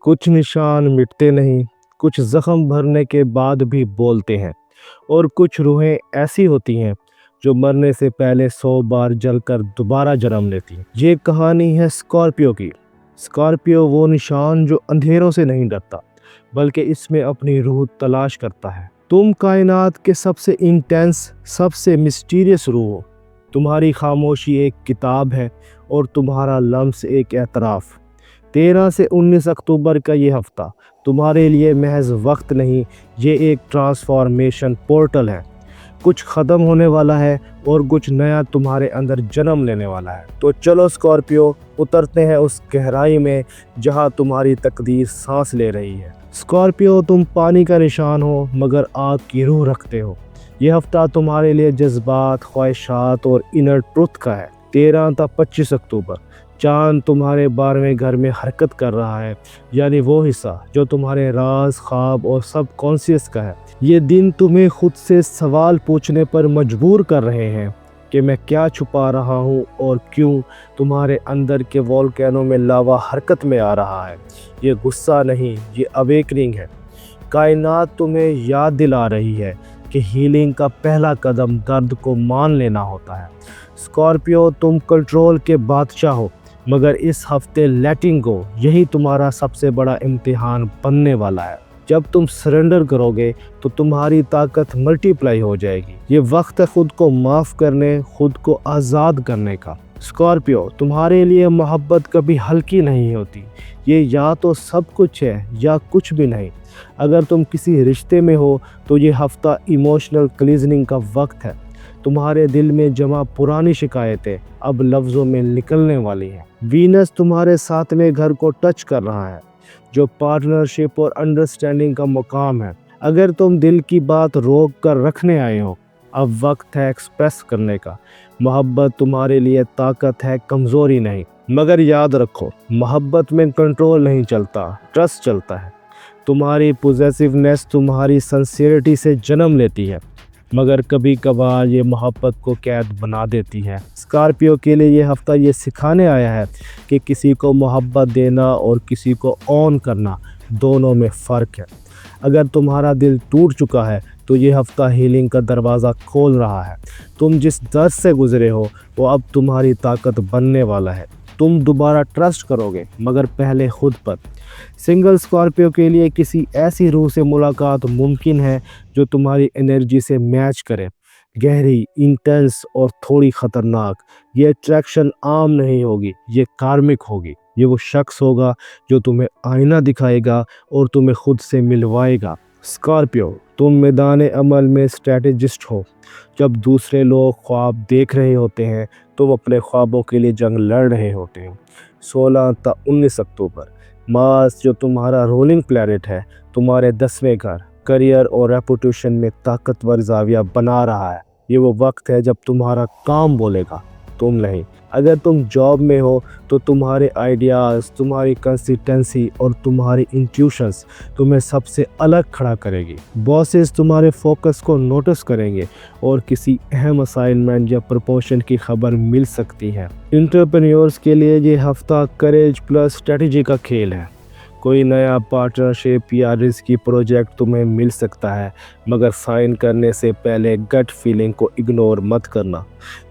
कुछ निशान मिटते नहीं, कुछ जख्म भरने के बाद भी बोलते हैं, और कुछ रूहें ऐसी होती हैं जो मरने से पहले 100 बार जलकर दोबारा जन्म लेती हैं। ये कहानी है स्कॉर्पियो की। स्कॉर्पियो वो निशान जो अंधेरों से नहीं डरता, बल्कि इसमें अपनी रूह तलाश करता है। तुम कायनात के सबसे इंटेंस, सबसे मिस्टीरियस रूह हो। तुम्हारी खामोशी एक किताब है और तुम्हारा लम्स एक एतराफ़। 13 से 19 अक्टूबर का ये हफ़्ता तुम्हारे लिए महज वक्त नहीं, ये एक ट्रांसफॉर्मेशन पोर्टल है। कुछ ख़त्म होने वाला है और कुछ नया तुम्हारे अंदर जन्म लेने वाला है। तो चलो स्कॉर्पियो, उतरते हैं उस गहराई में जहां तुम्हारी तकदीर सांस ले रही है। स्कॉर्पियो, तुम पानी का निशान हो मगर आग की रूह रखते हो। ये हफ़्ता तुम्हारे लिए जज्बात, ख्वाहिशात और इनर ट्रुथ का है। 13 था 25 अक्टूबर, चांद तुम्हारे 12वें घर में हरकत कर रहा है, यानी वो हिस्सा जो तुम्हारे राज, ख्वाब और सब कॉन्शियस का है। ये दिन तुम्हें खुद से सवाल पूछने पर मजबूर कर रहे हैं कि मैं क्या छुपा रहा हूँ और क्यों। तुम्हारे अंदर के वोल्केनो में लावा हरकत में आ रहा है। ये गुस्सा नहीं, ये अवेकनिंग है। कायनात तुम्हें याद दिला रही है कि हीलिंग का पहला कदम दर्द को मान लेना होता है। स्कॉर्पियो, तुम कंट्रोल के बादशाह हो, मगर इस हफ्ते लेटिंग गो यही तुम्हारा सबसे बड़ा इम्तिहान बनने वाला है। जब तुम सरेंडर करोगे तो तुम्हारी ताकत मल्टीप्लाई हो जाएगी। ये वक्त है खुद को माफ़ करने, खुद को आज़ाद करने का। स्कॉर्पियो, तुम्हारे लिए मोहब्बत कभी हल्की नहीं होती। ये या तो सब कुछ है या कुछ भी नहीं। अगर तुम किसी रिश्ते में हो तो ये हफ्ता इमोशनल क्लीजनिंग का वक्त है। तुम्हारे दिल में जमा पुरानी शिकायतें अब लफ्ज़ों में निकलने वाली हैं। वीनस तुम्हारे 7वें घर को टच कर रहा है, जो पार्टनरशिप और अंडरस्टैंडिंग का मुकाम है। अगर तुम दिल की बात रोक कर रखने आए हो, अब वक्त है एक्सप्रेस करने का। मोहब्बत तुम्हारे लिए ताकत है, कमज़ोरी नहीं। मगर याद रखो, मोहब्बत में कंट्रोल नहीं चलता, ट्रस्ट चलता है। तुम्हारी पॉजिटिवनेस तुम्हारी सिंसियरिटी से जन्म लेती है, मगर कभी कभार ये मोहब्बत को कैद बना देती है। स्कॉर्पियो के लिए ये हफ़्ता ये सिखाने आया है कि किसी को मोहब्बत देना और किसी को ऑन करना, दोनों में फ़र्क है। अगर तुम्हारा दिल टूट चुका है तो ये हफ़्ता हीलिंग का दरवाज़ा खोल रहा है। तुम जिस दर्द से गुज़रे हो वो अब तुम्हारी ताकत बनने वाला है। तुम दोबारा ट्रस्ट करोगे, मगर पहले खुद पर। सिंगल स्कॉर्पियो के लिए किसी ऐसी रूह से मुलाकात मुमकिन है जो तुम्हारी एनर्जी से मैच करे। गहरी, इंटेंस और थोड़ी ख़तरनाक। ये अट्रैक्शन आम नहीं होगी, ये कार्मिक होगी। ये वो शख्स होगा जो तुम्हें आईना दिखाएगा और तुम्हें खुद से मिलवाएगा। स्कॉर्पियो, तुम मैदान अमल में स्ट्रैटेजिस्ट हो। जब दूसरे लोग ख्वाब देख रहे होते हैं तुम अपने ख्वाबों के लिए जंग लड़ रहे होते हो। 16 था 19 अक्टूबर, मार्स जो तुम्हारा रूलिंग प्लैनेट है तुम्हारे 10वें घर, करियर और रेपुटेशन में ताकतवर ज़ाविया बना रहा है। ये वो वक्त है जब तुम्हारा काम बोलेगा, तुम नहीं। अगर तुम जॉब में हो तो तुम्हारे आइडियाज़, तुम्हारी कंसिस्टेंसी और तुम्हारी इंट्यूशंस तुम्हें सबसे अलग खड़ा करेगी। बॉसेस तुम्हारे फोकस को नोटिस करेंगे और किसी अहम असाइनमेंट या प्रमोशन की खबर मिल सकती है। एंटरप्रेन्योर्स के लिए ये हफ्ता करेज प्लस स्ट्रेटजी का खेल है। कोई नया पार्टनरशिप या रिस्की प्रोजेक्ट तुम्हें मिल सकता है, मगर साइन करने से पहले गट फीलिंग को इग्नोर मत करना।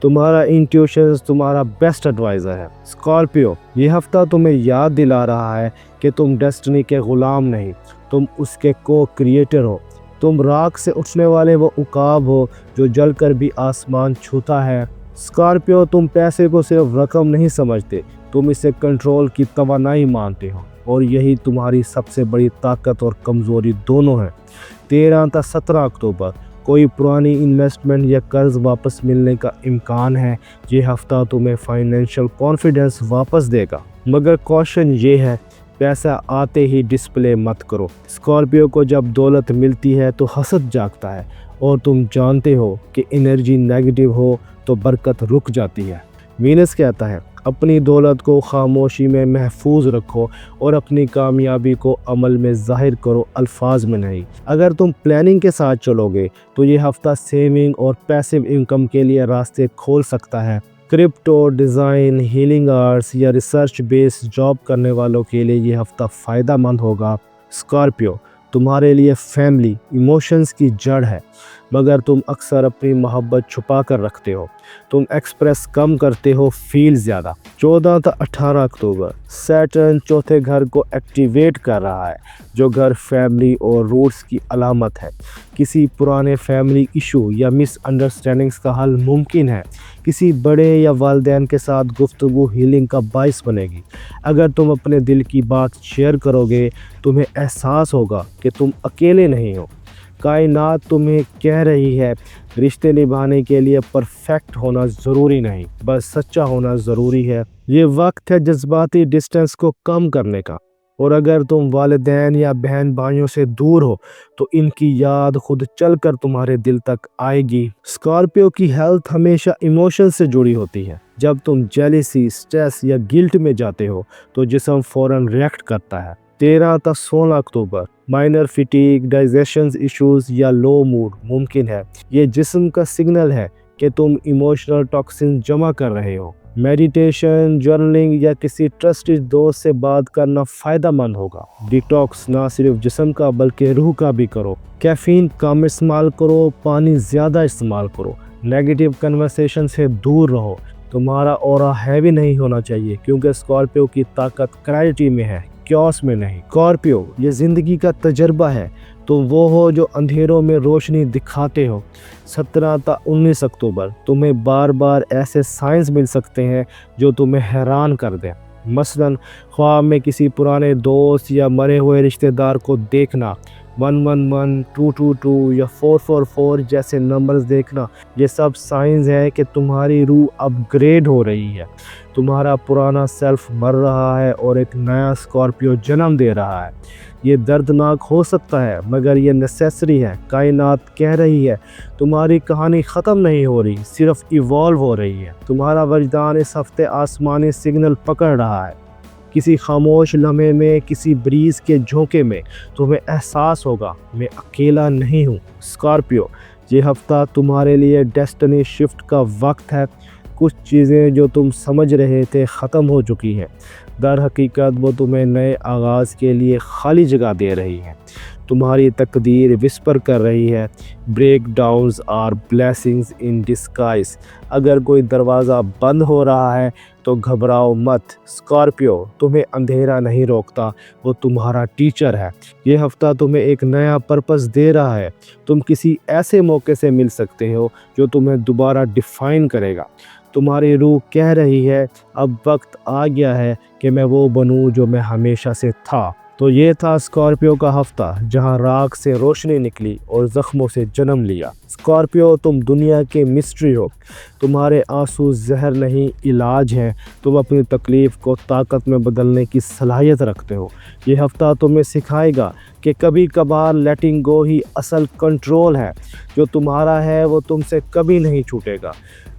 तुम्हारा इंट्यूशन तुम्हारा बेस्ट एडवाइज़र है। स्कॉर्पियो, ये हफ्ता तुम्हें याद दिला रहा है कि तुम डेस्टिनी के ग़ुलाम नहीं, तुम उसके को क्रिएटर हो। तुम राख से उठने वाले वो उकाब हो जो जलकर भी आसमान छूता है। स्कॉर्पियो, तुम पैसे को सिर्फ रकम नहीं समझते, तुम इसे कंट्रोल की तवानाई मानते हो, और यही तुम्हारी सबसे बड़ी ताकत और कमज़ोरी दोनों है। 13 था 17 अक्टूबर, कोई पुरानी इन्वेस्टमेंट या कर्ज वापस मिलने का इम्कान है। ये हफ़्ता तुम्हें फाइनेंशियल कॉन्फिडेंस वापस देगा, मगर कॉशन ये है, पैसा आते ही डिस्प्ले मत करो। स्कॉर्पियो को जब दौलत मिलती है तो हसद जागता है, और तुम जानते हो कि एनर्जी नेगेटिव हो तो बरकत रुक जाती है। वीनस कहता है, अपनी दौलत को खामोशी में महफूज रखो और अपनी कामयाबी को अमल में ज़ाहिर करो, अल्फाज में नहीं। अगर तुम प्लानिंग के साथ चलोगे तो ये हफ़्ता सेविंग और पैसिव इनकम के लिए रास्ते खोल सकता है। کرپٹو، ڈیزائن، ہیلنگ آرٹس یا ریسرچ بیس جاب کرنے والوں کے لیے یہ ہفتہ فائدہ مند ہوگا۔ اسکارپیو، تمہارے لیے فیملی ایموشنز کی جڑ ہے، مگر تم اکثر اپنی محبت چھپا کر رکھتے ہو۔ تم ایکسپریس کم کرتے ہو، فیل زیادہ۔ 14 تا 18 اکتوبر سیٹرن چوتھے گھر کو ایکٹیویٹ کر رہا ہے، جو گھر فیملی اور روٹس کی علامت ہے۔ کسی پرانے فیملی ایشو یا مس انڈرسٹینڈنگز کا حل ممکن ہے۔ کسی بڑے یا والدین کے ساتھ گفتگو ہیلنگ کا باعث بنے گی۔ اگر تم اپنے دل کی بات شیئر کرو گے، تمہیں احساس ہوگا کہ تم اکیلے نہیں ہو۔ کائنات تمہیں کہہ رہی ہے، رشتے نبھانے کے لیے پرفیکٹ ہونا ضروری نہیں، بس سچا ہونا ضروری ہے۔ یہ وقت ہے جذباتی ڈسٹنس کو کم کرنے کا، اور اگر تم والدین یا بہن بھائیوں سے دور ہو تو ان کی یاد خود چل کر تمہارے دل تک آئے گی۔ اسکارپیو کی ہیلتھ ہمیشہ ایموشن سے جڑی ہوتی ہے۔ جب تم جیلیسی، سٹریس یا گلٹ میں جاتے ہو تو جسم فوراً ریئیکٹ کرتا ہے۔ 13 تا 16 اکتوبر مائنر فٹیگ، ڈائجیشن ایشوز یا لو موڈ ممکن ہے۔ یہ جسم کا سگنل ہے کہ تم ایموشنل ٹاکسن جمع کر رہے ہو۔ میڈیٹیشن، جرنلنگ یا کسی ٹرسٹڈ دوست سے بات کرنا فائدہ مند ہوگا۔ ڈیٹاکس نہ صرف جسم کا بلکہ روح کا بھی کرو۔ کیفین کم استعمال کرو، پانی زیادہ استعمال کرو، نیگیٹو کنورسیشن سے دور رہو۔ تمہارا اورا ہیوی نہیں ہونا چاہیے، کیونکہ اسکارپیو کی طاقت کلیئرٹی میں ہے، کیوس میں نہیں۔ اسکارپیو، یہ زندگی کا تجربہ ہے۔ تم وہ ہو جو اندھیروں میں روشنی دکھاتے ہو۔ 17 تا 19 اکتوبر تمہیں بار بار ایسے سائنز مل سکتے ہیں جو تمہیں حیران کر دیں۔ مثلاً خواب میں کسی پرانے دوست یا مرے ہوئے رشتہ دار کو دیکھنا، 111، 222 یا 444 جیسے نمبرز دیکھنا۔ یہ سب سائنز ہے کہ تمہاری روح اپ گریڈ ہو رہی ہے۔ تمہارا پرانا سیلف مر رہا ہے اور ایک نیا اسکارپیو جنم دے رہا ہے۔ یہ دردناک ہو سکتا ہے، مگر یہ نیسیسری ہے۔ کائنات کہہ رہی ہے، تمہاری کہانی ختم نہیں ہو رہی، صرف ایوالو ہو رہی ہے۔ تمہارا وجدان اس ہفتے آسمانی سگنل پکڑ رہا ہے۔ کسی خاموش لمحے میں، کسی بریز کے جھونکے میں تمہیں احساس ہوگا، میں اکیلا نہیں ہوں۔ اسکارپیو، یہ ہفتہ تمہارے لیے ڈیسٹنی شفٹ کا وقت ہے۔ کچھ چیزیں جو تم سمجھ رہے تھے ختم ہو چکی ہیں، در حقیقت وہ تمہیں نئے آغاز کے لیے خالی جگہ دے رہی ہیں۔ تمہاری تقدیر وسپر کر رہی ہے، breakdowns are blessings in disguise. اگر کوئی دروازہ بند ہو رہا ہے تو گھبراؤ مت۔ اسکارپیو، تمہیں اندھیرا نہیں روکتا، وہ تمہارا ٹیچر ہے۔ یہ ہفتہ تمہیں ایک نیا پرپس دے رہا ہے۔ تم کسی ایسے موقع سے مل سکتے ہو جو تمہیں دوبارہ ڈیفائن کرے گا۔ تمہاری روح کہہ رہی ہے، اب وقت آ گیا ہے کہ میں وہ بنوں جو میں ہمیشہ سے تھا۔ تو یہ تھا اسکارپیو کا ہفتہ، جہاں راکھ سے روشنی نکلی اور زخموں سے جنم لیا۔ اسکارپیو، تم دنیا کے مسٹری ہو۔ تمہارے آنسو زہر نہیں، علاج ہیں۔ تم اپنی تکلیف کو طاقت میں بدلنے کی صلاحیت رکھتے ہو۔ یہ ہفتہ تمہیں سکھائے گا کہ کبھی کبھار لیٹنگ گو ہی اصل کنٹرول ہے۔ جو تمہارا ہے وہ تم سے کبھی نہیں چھوٹے گا،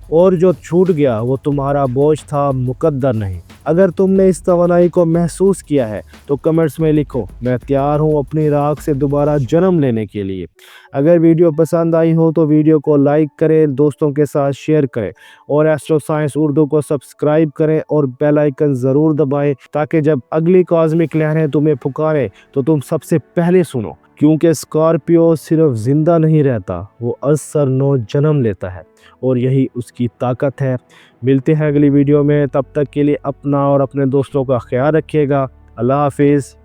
اور جو چھوٹ گیا وہ تمہارا بوجھ تھا، مقدر نہیں۔ اگر تم نے اس توانائی کو محسوس کیا ہے تو کمنٹس میں لکھو، میں تیار ہوں اپنی راکھ سے دوبارہ جنم لینے کے لیے۔ اگر ویڈیو پسند آئی ہو تو ویڈیو کو لائک کریں، دوستوں کے ساتھ شیئر کریں، اور ایسٹرو سائنس اردو کو سبسکرائب کریں اور بیل آئیکن ضرور دبائیں، تاکہ جب اگلی کازمک لہریں تمہیں پکاریں تو تم سب سے پہلے سنو۔ کیونکہ اسکارپیو صرف زندہ نہیں رہتا، وہ از سر نو جنم لیتا ہے، اور یہی اس کی طاقت ہے۔ ملتے ہیں اگلی ویڈیو میں، تب تک کے لیے اپنا اور اپنے دوستوں کا خیال رکھیے گا۔ اللہ حافظ۔